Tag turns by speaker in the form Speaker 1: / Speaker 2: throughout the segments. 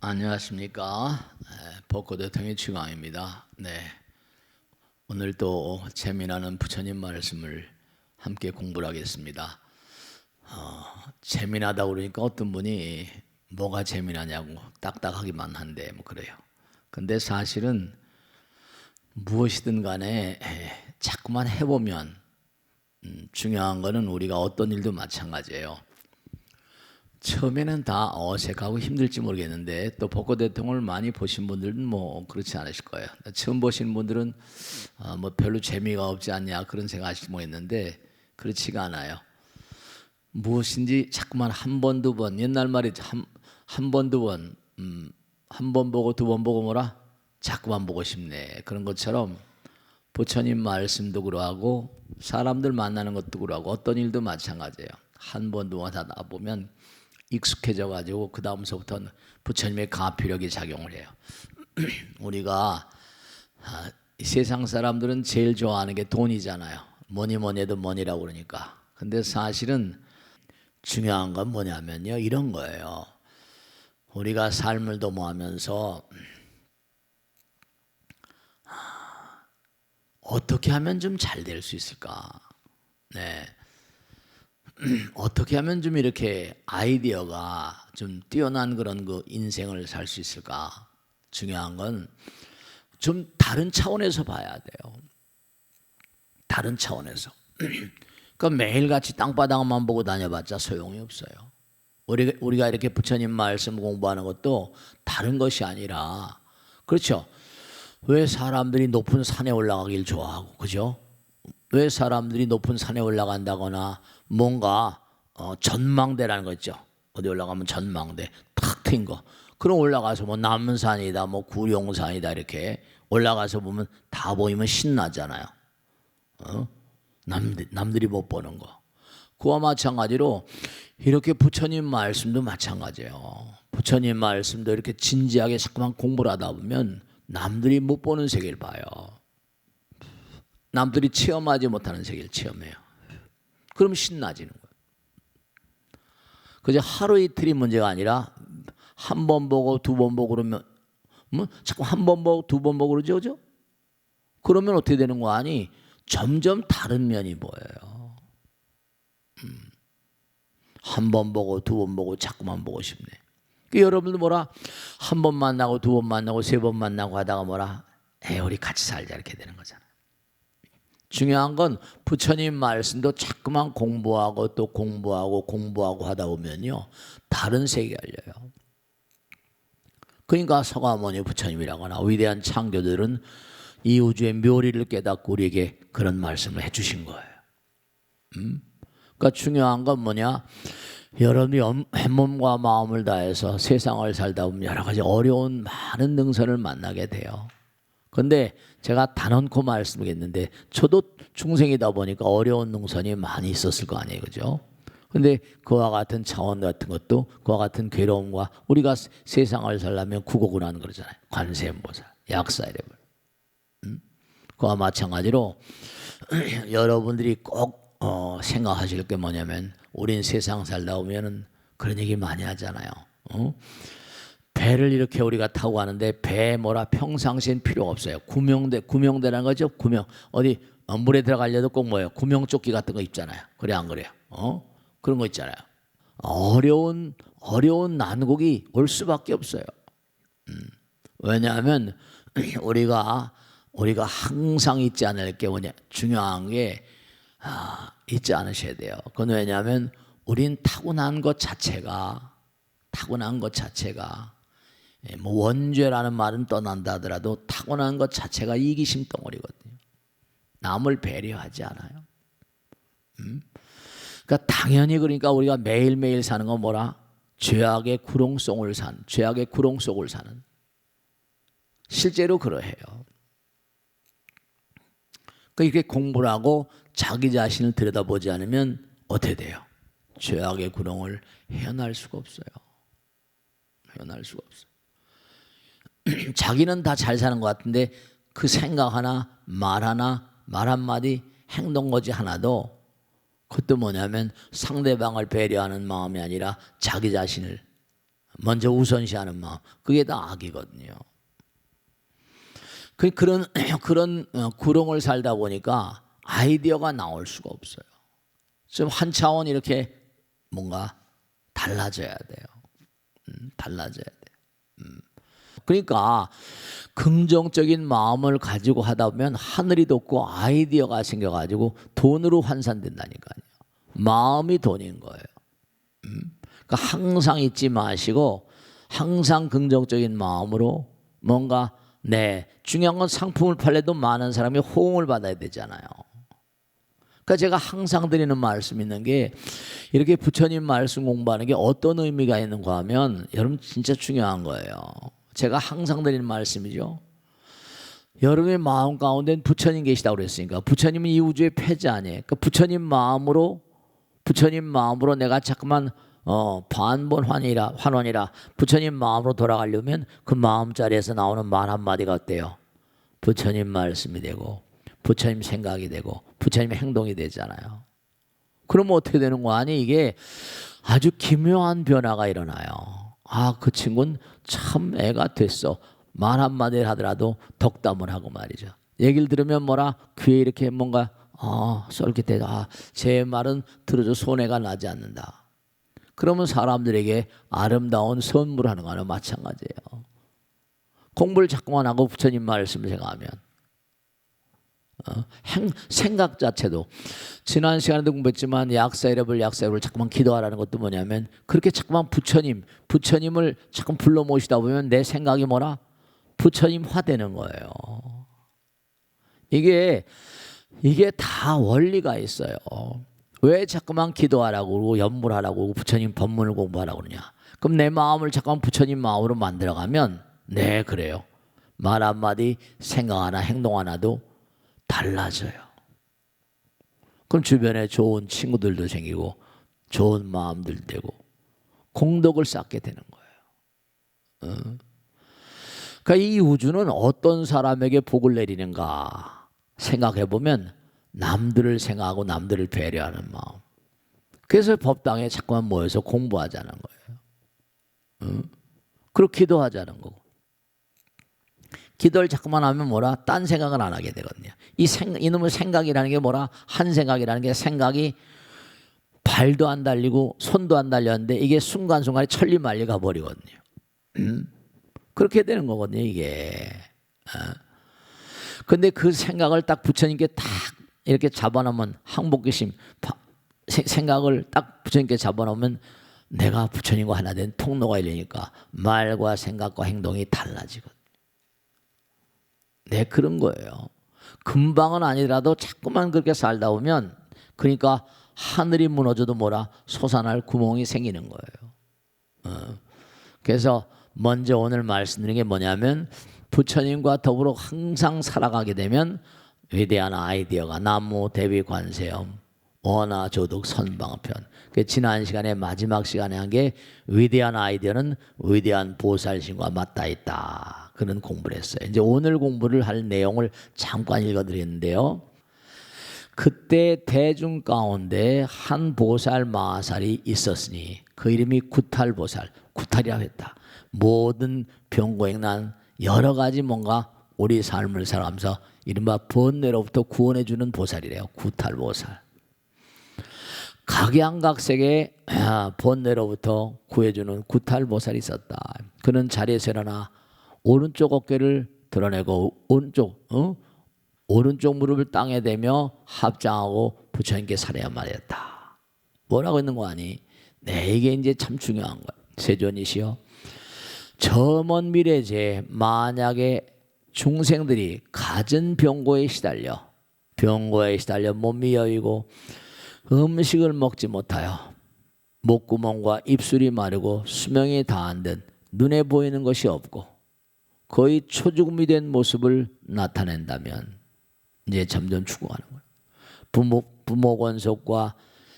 Speaker 1: 안녕하십니까. 벚꽃대통의 최강입니다. 네, 오늘 또 재미나는 부처님 말씀을 함께 공부를 하겠습니다. 재미나다 그러니까 어떤 분이 뭐가 재미나냐고 딱딱하기만 한데 뭐 그래요. 근데 사실은 무엇이든 간에 자꾸만 해보면 중요한 거는 우리가 어떤 일도 마찬가지예요. 처음에는 다 어색하고 힘들지 모르겠는데 또 벚꽃 대통을 많이 보신 분들은 뭐 그렇지 않으실 거예요. 처음 보신 분들은 뭐 별로 재미가 없지 않냐 그런 생각하실지 모르겠는데 그렇지가 않아요. 무엇인지 자꾸만 한 번, 두 번, 옛날 말이 한 번, 두 번, 한 번 보고 두 번 보고 뭐라 자꾸만 보고 싶네. 그런 것처럼 부처님 말씀도 그러하고 사람들 만나는 것도 그러하고 어떤 일도 마찬가지예요. 한 번, 두 번 하다 보면 익숙해져 가지고 그 다음서부터는 부처님의 가피력이 작용을 해요. 우리가 세상 사람들은 제일 좋아하는 게 돈이잖아요. 뭐니 뭐니 해도 money라고 그러니까. 근데 사실은 중요한 건 뭐냐면요, 이런 거예요. 우리가 삶을 도모하면서 어떻게 하면 좀 잘 될 수 있을까? 네. 어떻게 하면 좀 이렇게 아이디어가 좀 뛰어난 그런 그 인생을 살 수 있을까? 중요한 건 좀 다른 차원에서 봐야 돼요. 다른 차원에서. 그러니까 매일같이 땅바닥만 보고 다녀봤자 소용이 없어요. 우리가 이렇게 부처님 말씀 공부하는 것도 다른 것이 아니라, 그렇죠? 왜 사람들이 높은 산에 올라가길 좋아하고, 그죠? 왜 사람들이 높은 산에 올라간다거나 뭔가 전망대라는 거 있죠. 어디 올라가면 전망대 탁 트인 거. 그럼 올라가서 뭐 남산이다, 뭐 구룡산이다 이렇게 올라가서 보면 다 보이면 신나잖아요. 남들이 못 보는 거. 그와 마찬가지로 이렇게 부처님 말씀도 마찬가지예요. 부처님 말씀도 이렇게 진지하게 자꾸만 공부를 하다 보면 남들이 못 보는 세계를 봐요. 남들이 체험하지 못하는 세계를 체험해요. 그럼 신나지는 거예요. 그저 하루 이틀이 문제가 아니라 한 번 보고 두 번 보고 그러면 뭐 자꾸 한 번 보고 두 번 보고 그러죠, 그죠? 그러면 어떻게 되는 거 아니? 점점 다른 면이 보여요. 한 번 보고 두 번 보고 자꾸만 보고 싶네. 그 여러분들 뭐라 한 번 만나고 두 번 만나고 세 번 만나고 하다가 뭐라 우리 같이 살자 이렇게 되는 거잖아요. 중요한 건 부처님 말씀도 자꾸만 공부하고 또 공부하고 하다 보면요 다른 세계 열려요. 그러니까 서가모니 부처님이라거나 위대한 창조들은 이 우주의 묘리를 깨닫고 우리에게 그런 말씀을 해주신 거예요. 그러니까 중요한 건 뭐냐, 여러분이 몸과 마음을 다해서 세상을 살다 보면 여러 가지 어려운 많은 능선을 만나게 돼요. 그런데 제가 단언코 말씀드리겠는데 저도 중생이다 보니까 어려운 능선이 많이 있었을 거 아니에요, 그죠? 근데 그와 같은 차원 같은 것도 그와 같은 괴로움과 우리가 세상을 살려면 구곡을 하는 그러잖아요. 관세음보살, 약사이래벌. 그와 마찬가지로 여러분들이 꼭 생각하실 게 뭐냐면 우린 세상 살다 보면은 그런 얘기 많이 하잖아요. 배를 이렇게 우리가 타고 가는데 배에 뭐라 평상시엔 필요가 없어요. 구명대라는 거죠. 구명. 어디 물에 들어가려도 꼭 뭐예요? 구명조끼 같은 거 입잖아요. 그래 안 그래요? 그런 거 있잖아요. 어려운 난국이 올 수밖에 없어요. 왜냐하면 우리가 항상 잊지 않을 게 뭐냐, 중요한 게 잊지 않으셔야 돼요. 그건 왜냐하면 우린 타고난 것 자체가 뭐 원죄라는 말은 떠난다 하더라도 타고난 것 자체가 이기심 덩어리거든요. 남을 배려하지 않아요. 그러니까 당연히 그러니까 우리가 매일매일 사는 건 뭐라? 죄악의 구렁 속을 사는. 실제로 그러해요. 그러니까 이렇게 공부를 하고 자기 자신을 들여다보지 않으면 어떻게 돼요? 죄악의 구렁을 헤어날 수가 없어요. 자기는 다 잘 사는 것 같은데 그 생각 하나, 말 한마디, 행동거지 하나도 그것도 뭐냐면 상대방을 배려하는 마음이 아니라 자기 자신을 먼저 우선시하는 마음, 그게 다 악이거든요. 그런 구렁을 살다 보니까 아이디어가 나올 수가 없어요. 좀 한 차원 이렇게 뭔가 달라져야 돼요. 달라져야 돼요. 그러니까 긍정적인 마음을 가지고 하다 보면 하늘이 돋고 아이디어가 생겨가지고 돈으로 환산된다니까요. 마음이 돈인 거예요. 그러니까 항상 잊지 마시고 항상 긍정적인 마음으로 뭔가 중요한 건 상품을 팔려도 많은 사람이 호응을 받아야 되잖아요. 그러니까 제가 항상 드리는 말씀 있는 게 이렇게 부처님 말씀 공부하는 게 어떤 의미가 있는가 하면 여러분 진짜 중요한 거예요. 제가 항상 드리는 말씀이죠. 여러분의 마음 가운데는 부처님 계시다고 그랬으니까 부처님은 이 우주의 패자 아니에요. 그러니까 부처님 마음으로 내가 자꾸만 환원이라 부처님 마음으로 돌아가려면 그 마음자리에서 나오는 말 한마디가 어때요? 부처님 말씀이 되고 부처님 생각이 되고 부처님 행동이 되잖아요. 그러면 어떻게 되는 거 아니? 이게 아주 기묘한 변화가 일어나요. 그 친구는 참 애가 됐어. 말 한마디를 하더라도 덕담을 하고 말이죠. 얘기를 들으면 귀에 이렇게 뭔가 쏠깃해. 제 말은 들어도 손해가 나지 않는다. 그러면 사람들에게 아름다운 선물하는 거나 마찬가지예요. 공부를 자꾸만 하고 부처님 말씀을 생각하면 생각 자체도 지난 시간에도 공부했지만 약사이reb을 자꾸만 기도하라는 것도 뭐냐면 그렇게 자꾸만 부처님을 자꾸 불러 모시다 보면 내 생각이 부처님화 되는 거예요. 이게 다 원리가 있어요. 왜 자꾸만 기도하라고 그러고 연물하라고 그러고 부처님 법문을 공부하라고 그러냐. 그럼 내 마음을 자꾸만 부처님 마음으로 만들어가면 그래요. 말 한마디 생각 하나 행동 하나도 달라져요. 그럼 주변에 좋은 친구들도 생기고 좋은 마음들 되고 공덕을 쌓게 되는 거예요. 그러니까 이 우주는 어떤 사람에게 복을 내리는가 생각해보면 남들을 생각하고 남들을 배려하는 마음. 그래서 법당에 자꾸만 모여서 공부하자는 거예요. 그리고 기도하자는 거고. 기도를 자꾸만 하면 딴 생각을 안 하게 되거든요. 이놈의 생각이라는 게 한 생각이라는 게 생각이 발도 안 달리고 손도 안 달렸는데 이게 순간순간에 천리말리 가버리거든요. 그렇게 되는 거거든요, 이게. 근데 그 생각을 딱 부처님께 딱 이렇게 잡아놓으면 항복계심 생각을 딱 부처님께 잡아놓으면 내가 부처님과 하나 된 통로가 열리니까 말과 생각과 행동이 달라지거든요. 그런 거예요. 금방은 아니더라도 자꾸만 그렇게 살다 보면 그러니까 하늘이 무너져도 솟아날 구멍이 생기는 거예요. 그래서 먼저 오늘 말씀드린 게 뭐냐면 부처님과 더불어 항상 살아가게 되면 위대한 아이디어가 나무 대비 관세음 원화 조득 선방편. 지난 시간에 마지막 시간에 한 게 위대한 아이디어는 위대한 보살신과 맞닿아 있다. 그런 공부를 했어요. 이제 오늘 공부를 할 내용을 잠깐 읽어드렸는데요. 그때 대중 가운데 한 보살 마살이 있었으니 그 이름이 구탈보살, 구탈이라고 했다. 모든 병고행난 여러 가지 뭔가 우리 삶을 살아가면서 이른바 번뇌로부터 구원해주는 보살이래요. 구탈보살. 각양각색의 번뇌로부터 구해주는 구탈보살이 있었다. 그는 자리에서 일어나 오른쪽 어깨를 드러내고 오른쪽 무릎을 땅에 대며 합장하고 부처님께 사례야 말했다. 뭐라고 있는 거 아니? 이게 이제 참 중요한 거야. 세존이시여, 저 먼 미래에 만약에 중생들이 갖은 병고에 시달려 몸이 여이고 음식을 먹지 못하여 목구멍과 입술이 마르고 수명이 다한 듯 눈에 보이는 것이 없고 거의 초죽음이 된 모습을 나타낸다면 이제 점점 죽어가는 거예요. 부모 권속과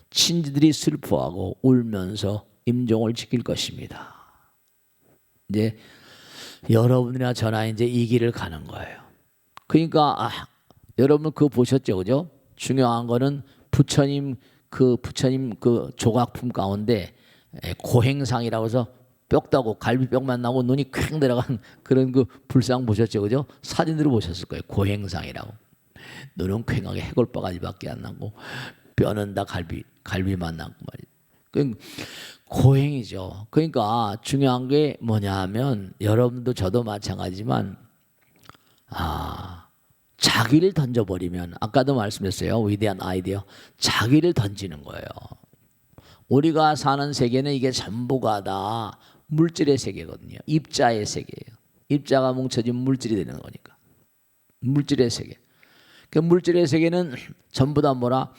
Speaker 1: 친지들이 슬퍼하고 울면서 임종을 지킬 것입니다. 이제 여러분이나 저나 이제 이 길을 가는 거예요. 그러니까 여러분 그거 보셨죠, 그죠? 중요한 거는 부처님 그 조각품 가운데 고행상이라고 해서 뼈다고 갈비뼈만 나고 눈이 퀭 들어간 그런 그 불상 보셨죠, 그죠? 사진으로 보셨을 거예요. 고행상이라고. 눈은 퀭하게 해골바가지밖에 안 나고 뼈는 다 갈비만 나고 말이에요. 고행이죠. 그러니까 중요한 게 뭐냐면 여러분도 저도 마찬가지지만 자기를 던져버리면 아까도 말씀했어요. 위대한 아이디어. 자기를 던지는 거예요. 우리가 사는 세계는 이게 전부가 다 물질의 세계거든요. 입자의 세계예요. 입자가 뭉쳐진 물질이 되는 거니까. 물질의 세계. 그 물질의 세계는 전부 다 뭐라?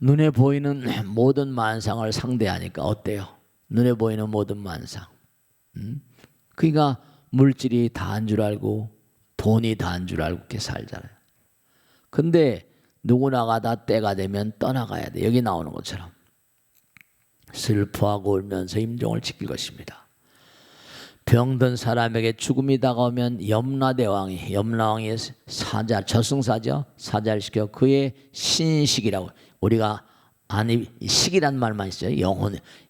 Speaker 1: 눈에 보이는 모든 만상을 상대하니까 어때요? 눈에 보이는 모든 만상. 그러니까 물질이 다인 줄 알고 돈이 다인 줄 알고 이렇게 살잖아요. 근데 누구나가 다 때가 되면 떠나가야 돼. 여기 나오는 것처럼. 슬퍼하고 울면서 임종을 지킬 것입니다. 병든 사람에게 죽음이 다가오면 염라대왕이 저승사죠. 사자를 시켜 그의 신식이라고 우리가 식이란 말만 있어요.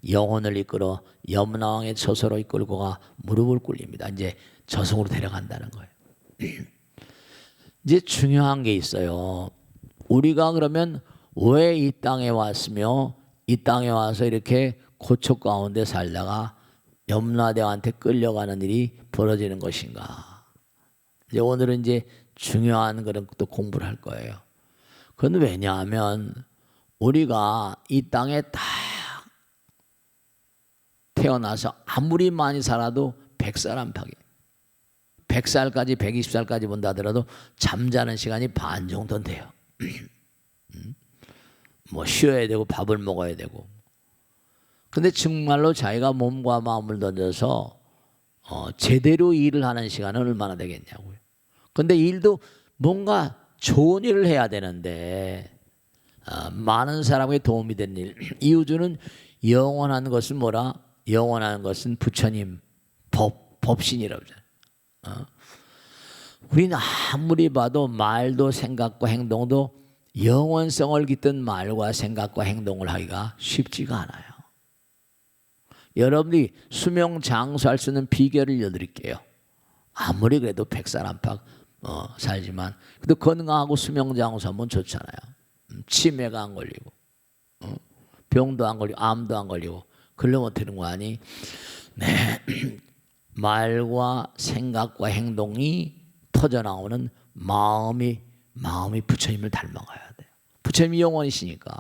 Speaker 1: 영혼을 이끌어 염라왕의 처소로 이끌고가 무릎을 꿇립니다. 이제 저승으로 데려간다는 거예요. 이제 중요한 게 있어요. 우리가 그러면 왜 이 땅에 왔으며 이 땅에 와서 이렇게 고초 가운데 살다가 염라대왕한테 끌려가는 일이 벌어지는 것인가? 이제 오늘은 이제 중요한 그런 또 공부를 할 거예요. 그건 왜냐하면 우리가 이 땅에 딱 태어나서 아무리 많이 살아도 100살 안팎이에요. 100살까지 120살까지 본다 하더라도 잠자는 시간이 반 정도는 돼요. 뭐 쉬어야 되고 밥을 먹어야 되고. 근데 정말로 자기가 몸과 마음을 던져서 제대로 일을 하는 시간은 얼마나 되겠냐고요. 근데 일도 뭔가 좋은 일을 해야 되는데 많은 사람에게 도움이 되는 일. 이 우주는 영원한 것은 뭐라? 영원한 것은 부처님, 법신이라고 하잖아요. 우리는 아무리 봐도 말도 생각과 행동도 영원성을 깃든 말과 생각과 행동을 하기가 쉽지가 않아요. 여러분이 수명 장수할 수 있는 비결을 알려드릴게요. 아무리 그래도 100살 안팎 살지만 그래도 건강하고 수명 장수하면 좋잖아요. 치매가 안 걸리고 병도 안 걸리고 암도 안 걸리고 그러면 되는 거 아니? 네. 말과 생각과 행동이 터져나오는 마음이 부처님을 닮아가야 돼요. 부처님이 영원이시니까.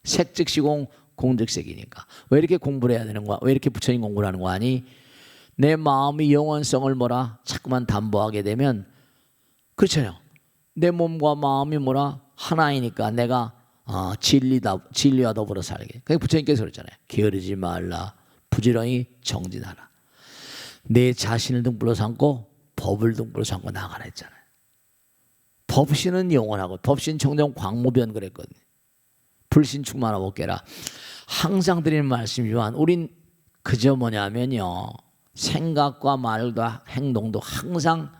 Speaker 1: 색즉시공 공즉색이니까. 왜 이렇게 공부를 해야 되는 거야? 왜 이렇게 부처님 공부를 하는 거 아니? 내 마음이 영원성을 뭐라? 자꾸만 담보하게 되면 그렇잖아요. 내 몸과 마음이 뭐라? 하나이니까 내가 진리와 더불어 살게. 그게 부처님께서 그랬잖아요. 게으르지 말라. 부지런히 정진하라. 내 자신을 등불로 삼고 법을 등불로 삼고 나가라 했잖아요. 법신은 영원하고 법신 청정 광무변 그랬거든요. 불신 충만하고 깨라. 항상 드리는 말씀이지만 우린 그저 뭐냐면요. 생각과 말과 행동도 항상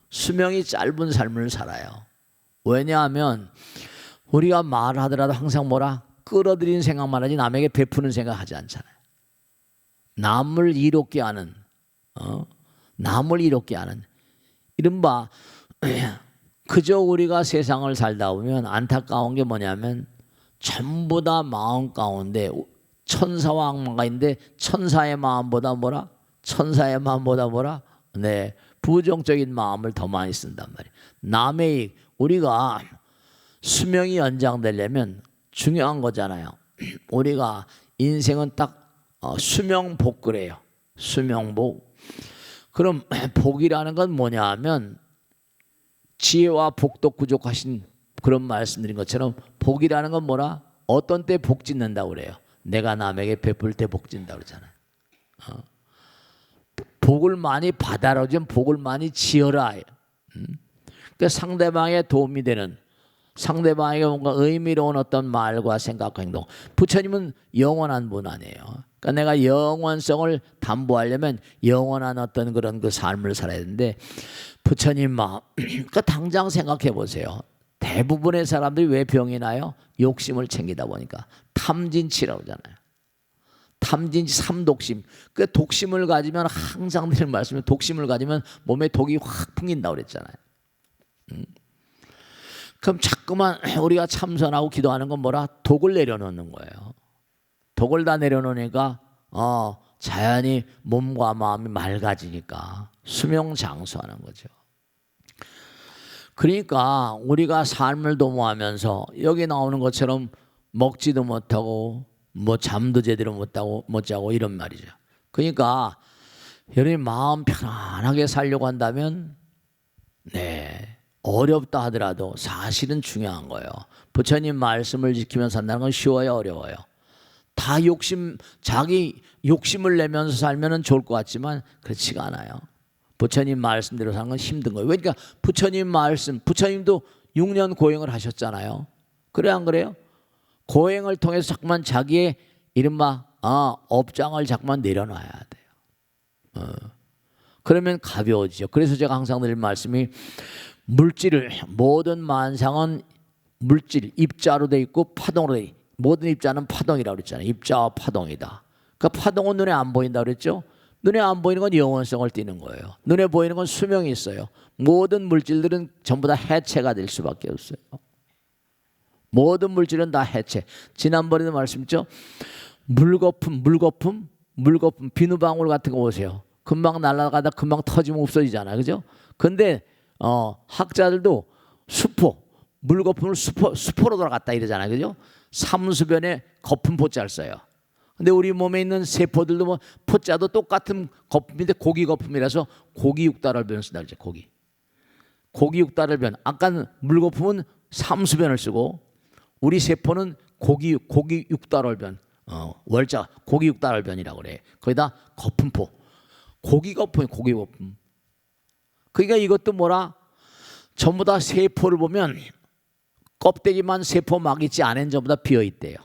Speaker 1: 수명이 짧은 삶을 살아요. 왜냐하면 우리가 말하더라도 항상 뭐라? 끌어들이는 생각만 하지 남에게 베푸는 생각 하지 않잖아요. 남을 이롭게 하는 이른바 그저 우리가 세상을 살다 보면 안타까운 게 뭐냐면 전부 다 마음 가운데 천사와 악마가 있는데 천사의 마음보다 뭐라? 네, 부정적인 마음을 더 많이 쓴단 말이에요. 우리가 수명이 연장되려면 중요한 거잖아요. 우리가 인생은 딱 수명복 그래요. 수명복. 그럼 복이라는 건 뭐냐 하면 지혜와 복도 부족하신 그런 말씀드린 것처럼 복이라는 건 뭐라? 어떤 때 복 짓는다고 그래요. 내가 남에게 베풀 때 복 짓는다고 그러잖아요. 복을 많이 받아라. 좀 복을 많이 지어라. 그러니까 상대방에 도움이 되는 상대방에게 뭔가 의미로운 어떤 말과 생각과 행동. 부처님은 영원한 분 아니에요. 그러니까 내가 영원성을 담보하려면 영원한 어떤 그런 그 삶을 살아야 되는데 부처님 마음. 그러니까 당장 생각해 보세요. 대부분의 사람들이 왜 병이 나요? 욕심을 챙기다 보니까 탐진치라고 하잖아요. 탐진치 삼독심. 그 독심을 가지면 항상 드리는 말씀이 독심을 가지면 몸에 독이 확 풍긴다고 그랬잖아요. 그럼 자꾸만 우리가 참선하고 기도하는 건 뭐라? 독을 내려놓는 거예요. 독을 다 내려놓으니까 자연히 몸과 마음이 맑아지니까 수명장수하는 거죠. 그러니까 우리가 삶을 도모하면서 여기 나오는 것처럼 먹지도 못하고 뭐 잠도 제대로 못 자고 이런 말이죠. 그러니까 여러분이 마음 편안하게 살려고 한다면 어렵다 하더라도 사실은 중요한 거예요. 부처님 말씀을 지키면서 산다는 건 쉬워요, 어려워요? 다 자기 욕심을 내면서 살면 좋을 것 같지만 그렇지가 않아요. 부처님 말씀대로 사는 건 힘든 거예요. 그러니까 부처님 말씀, 부처님도 6년 고행을 하셨잖아요. 그래 안 그래요? 고행을 통해서 자꾸만 자기의 이른바 업장을 자꾸만 내려놔야 돼요. 그러면 가벼워지죠. 그래서 제가 항상 드리는 말씀이 모든 만상은 물질, 입자로 돼 있고 파동으로 돼 있고 모든 입자는 파동이라고 그랬잖아요. 입자와 파동이다. 그러니까 파동은 눈에 안 보인다고 그랬죠. 눈에 안 보이는 건 영원성을 띠는 거예요. 눈에 보이는 건 수명이 있어요. 모든 물질들은 전부 다 해체가 될 수밖에 없어요. 모든 물질은 다 해체. 지난번에도 말씀했죠. 물거품, 비누방울 같은 거 보세요. 금방 날아가다 금방 터지면 없어지잖아요. 그죠? 근데 학자들도 물거품을 수포로 돌아갔다 이러잖아요. 그죠? 삼수변에 거품 포자를 써요. 근데 우리 몸에 있는 세포들도 뭐 포자도 똑같은 거품인데 고기 거품이라서 고기 육달을변을 쓴다 그러죠. 고기 육달을변. 아까 물거품은 삼수변을 쓰고 우리 세포는 고기 육달을변. 월자 고기 육달을변이라고 그래. 거기다 거품포. 고기 거품. 그러니까 이것도 뭐라? 전부 다 세포를 보면 껍데기만 세포 막 있지 안엔 전부 다 비어 있대요.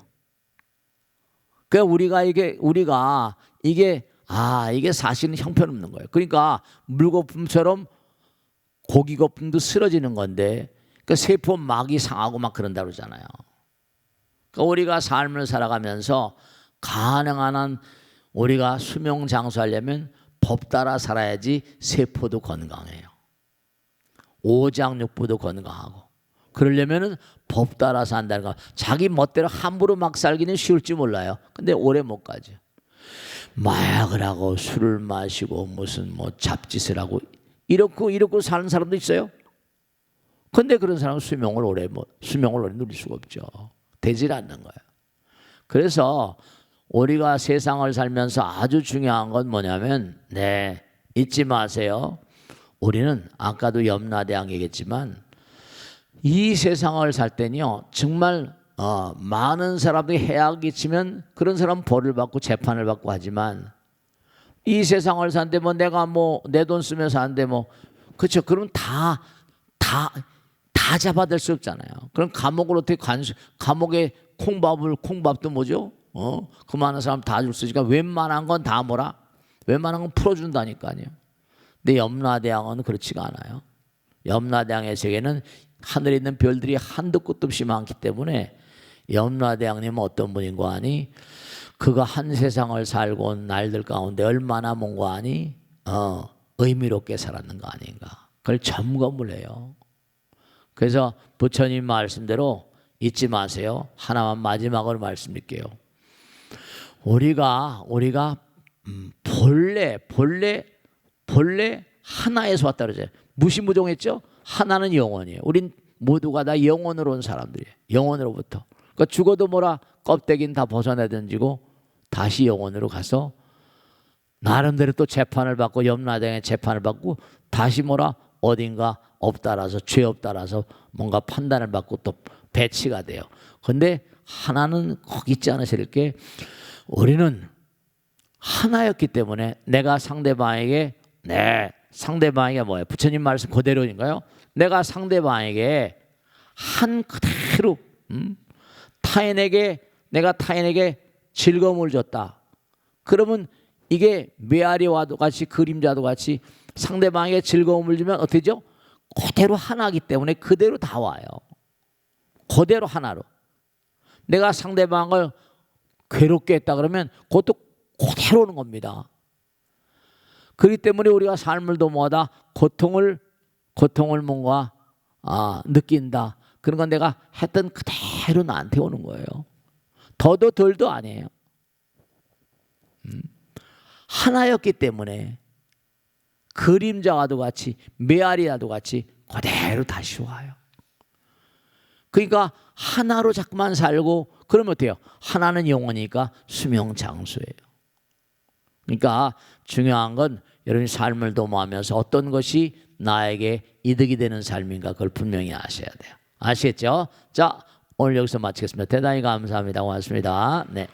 Speaker 1: 그러니까 이게 사실은 형편없는 거예요. 그러니까 물거품처럼 고기 거품도 쓰러지는 건데 그 세포 막이 상하고 막 그런다 그러잖아요. 그러니까 우리가 삶을 살아가면서 가능한 한 우리가 수명장수하려면 법 따라 살아야지 세포도 건강해요. 오장육부도 건강하고. 그러려면은 법 따라서 한다는 거. 자기 멋대로 함부로 막 살기는 쉬울지 몰라요. 근데 오래 못 가죠. 마약을 하고 술을 마시고 무슨 뭐 잡짓을 하고 이렇고 사는 사람도 있어요. 근데 그런 사람은 수명을 오래 누릴 수가 없죠. 되질 않는 거예요. 그래서 우리가 세상을 살면서 아주 중요한 건 뭐냐면 잊지 마세요. 우리는 아까도 염라대왕 얘기했지만 이 세상을 살 때는요 정말 많은 사람들이 해악이 끼치면 그런 사람 벌을 받고 재판을 받고 하지만 이 세상을 사는데 뭐 내가 뭐 내 돈 쓰면서 사는데 뭐 그렇죠. 그러면 다 잡아댈 수 없잖아요. 그럼 감옥을 어떻게 감옥에 콩밥도 뭐죠? 그 많은 사람 다 줄 수 있으니까 웬만한 건 다 뭐라? 웬만한 건 풀어준다니까요. 근데 염라대왕은 그렇지가 않아요. 염라대왕의 세계는 하늘에 있는 별들이 한도 끝도 없이 많기 때문에 염라대왕님은 어떤 분인 거 아니? 그가 한 세상을 살고 온 날들 가운데 얼마나 뭔가 아니? 의미롭게 살았는 거 아닌가? 그걸 점검을 해요. 그래서 부처님 말씀대로 잊지 마세요. 하나만 마지막으로 말씀드릴게요. 우리가 본래 하나에서 왔다 그러죠. 무시무종했죠? 하나는 영원이에요. 우린 모두가 다 영원으로 온 사람들이에요. 영원으로부터. 그러니까 죽어도 뭐라 껍데기는 다 벗어내던지고 다시 영원으로 가서 나름대로 또 재판을 받고 염라대왕의 재판을 받고 다시 뭐라 어딘가 없다라서 죄 없다라서 뭔가 판단을 받고 또 배치가 돼요. 그런데 하나는 꼭 잊지 않으실 게 우리는 하나였기 때문에 내가 상대방에게 뭐예요? 부처님 말씀 그대로인가요? 내가 상대방에게 한 그대로 내가 타인에게 즐거움을 줬다. 그러면 이게 메아리와도 같이 그림자도 같이 상대방에게 즐거움을 주면 어떻게 되죠? 그대로 하나이기 때문에 그대로 다 와요. 그대로 하나로. 내가 상대방을 괴롭게 했다 그러면 그것도 그대로 오는 겁니다. 그렇기 때문에 우리가 삶을 도모하다 고통을 뭔가 느낀다. 그런 건 내가 했던 그대로 나한테 오는 거예요. 더도 덜도 아니에요. 하나였기 때문에 그림자와도 같이 메아리와도 같이 그대로 다시 와요. 그러니까 하나로 자꾸만 살고 그러면 어때요? 하나는 영원이니까 수명장수예요. 그러니까 중요한 건 여러분이 삶을 도모하면서 어떤 것이 나에게 이득이 되는 삶인가 그걸 분명히 아셔야 돼요. 아시겠죠? 자, 오늘 여기서 마치겠습니다. 대단히 감사합니다. 고맙습니다. 네.